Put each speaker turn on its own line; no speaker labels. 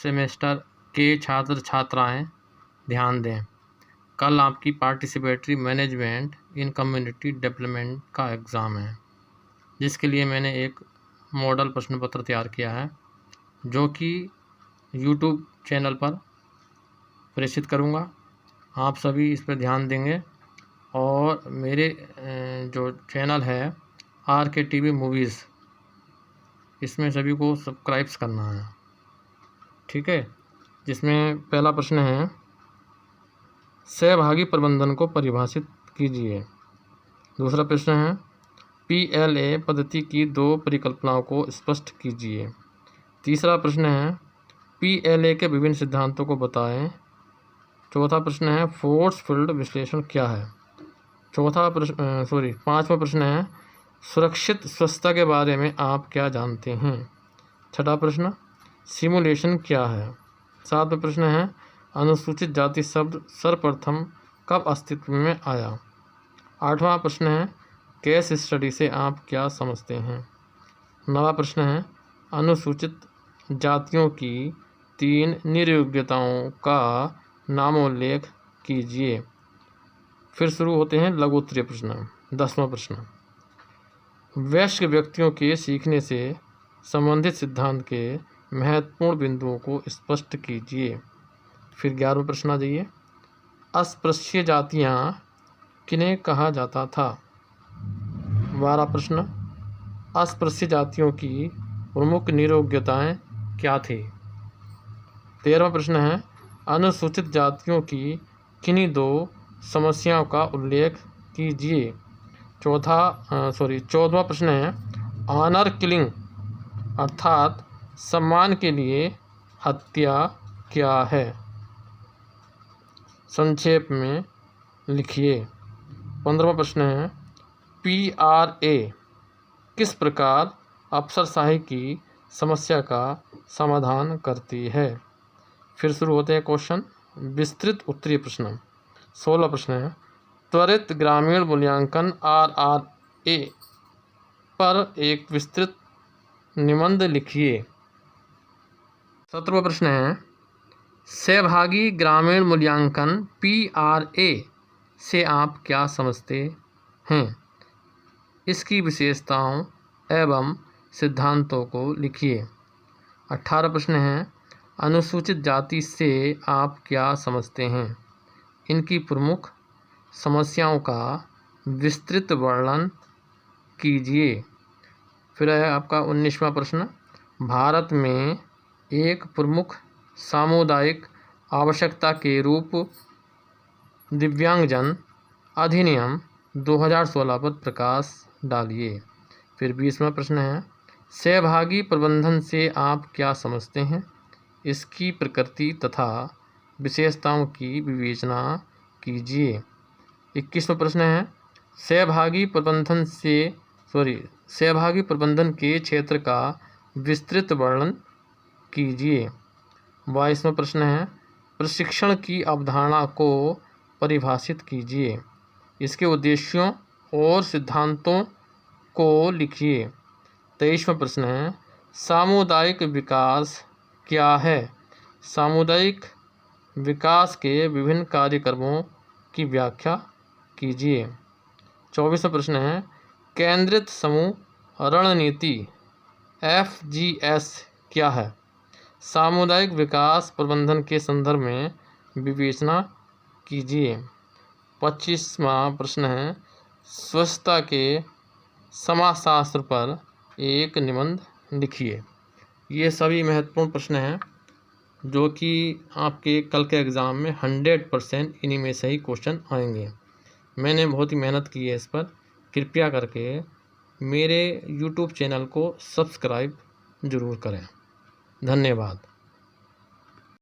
Semester के छात्र छात्राएं ध्यान दें। कल आपकी पार्टिसिपेटरी मैनेजमेंट इन कम्युनिटी डेवलपमेंट का एग्ज़ाम है, जिसके लिए मैंने एक मॉडल प्रश्न पत्र तैयार किया है, जो कि यूट्यूब चैनल पर प्रेषित करूँगा। आप सभी इस पर ध्यान देंगे और मेरे जो चैनल है RKTV मूवीज़, इसमें सभी को सब्सक्राइब्स करना है, ठीक है। जिसमें पहला प्रश्न है, सहभागी प्रबंधन को परिभाषित कीजिए। दूसरा प्रश्न है, PLA पद्धति की 2 परिकल्पनाओं को स्पष्ट कीजिए। तीसरा प्रश्न है, PLA के विभिन्न सिद्धांतों को बताएं। चौथा प्रश्न है, फोर्स फील्ड विश्लेषण क्या है। पांचवा प्रश्न है, सुरक्षित स्वच्छता के बारे में आप क्या जानते हैं। छठा प्रश्न, सिमुलेशन क्या है। सातवां प्रश्न है, अनुसूचित जाति शब्द सर्वप्रथम कब अस्तित्व में आया। आठवां प्रश्न है, केस स्टडी से आप क्या समझते हैं। नवा प्रश्न है, अनुसूचित जातियों की 3 निर्योग्यताओं का नामोल्लेख कीजिए। फिर शुरू होते हैं लघु उत्तरीय प्रश्न। 10वां प्रश्न, वयस्क व्यक्तियों के सीखने से संबंधित सिद्धांत के महत्वपूर्ण बिंदुओं को स्पष्ट कीजिए। फिर 11वां प्रश्न आ जाइए, अस्पृश्य जातियाँ किन्हें कहा जाता था। 12वां प्रश्न, अस्पृश्य जातियों की प्रमुख नियोग्यताएं क्या थी। 13वां प्रश्न है, अनुसूचित जातियों की किन्हीं 2 समस्याओं का उल्लेख कीजिए। 14वां प्रश्न है, ऑनर किलिंग अर्थात सम्मान के लिए हत्या क्या है, संक्षेप में लिखिए। 15वां प्रश्न है, PRA किस प्रकार अफसरशाही की समस्या का समाधान करती है। फिर शुरू होते हैं क्वेश्चन, विस्तृत उत्तरीय प्रश्न। 16वां प्रश्न है, त्वरित ग्रामीण मूल्यांकन RRA पर एक विस्तृत निबंध लिखिए। 17वां प्रश्न है, सहभागी ग्रामीण मूल्यांकन PRA से आप क्या समझते हैं, इसकी विशेषताओं एवं सिद्धांतों को लिखिए। 18वां प्रश्न है, अनुसूचित जाति से आप क्या समझते हैं, इनकी प्रमुख समस्याओं का विस्तृत वर्णन कीजिए। फिर है आपका 19वां प्रश्न, भारत में एक प्रमुख सामुदायिक आवश्यकता के रूप दिव्यांगजन अधिनियम 2016 पर प्रकाश डालिए। फिर 20वां प्रश्न है, सहभागी प्रबंधन से आप क्या समझते हैं, इसकी प्रकृति तथा विशेषताओं की विवेचना कीजिए। 21वां प्रश्न है, सहभागी प्रबंधन के क्षेत्र का विस्तृत वर्णन कीजिए। 22वां प्रश्न है, प्रशिक्षण की अवधारणा को परिभाषित कीजिए, इसके उद्देश्यों और सिद्धांतों को लिखिए। 23वां प्रश्न है, सामुदायिक विकास क्या है, सामुदायिक विकास के विभिन्न कार्यक्रमों की व्याख्या कीजिए। 24वां प्रश्न है, केंद्रित समूह रणनीति FGS क्या है, सामुदायिक विकास प्रबंधन के संदर्भ में विवेचना कीजिए। 25वां प्रश्न है, स्वच्छता के समाजशास्त्र पर एक निबंध लिखिए। ये सभी महत्वपूर्ण प्रश्न हैं, जो कि आपके कल के एग्ज़ाम में 100% इन्हीं में से ही क्वेश्चन आएंगे। मैंने बहुत ही मेहनत की है इस पर। कृपया करके मेरे YouTube चैनल को सब्सक्राइब ज़रूर करें। धन्यवाद।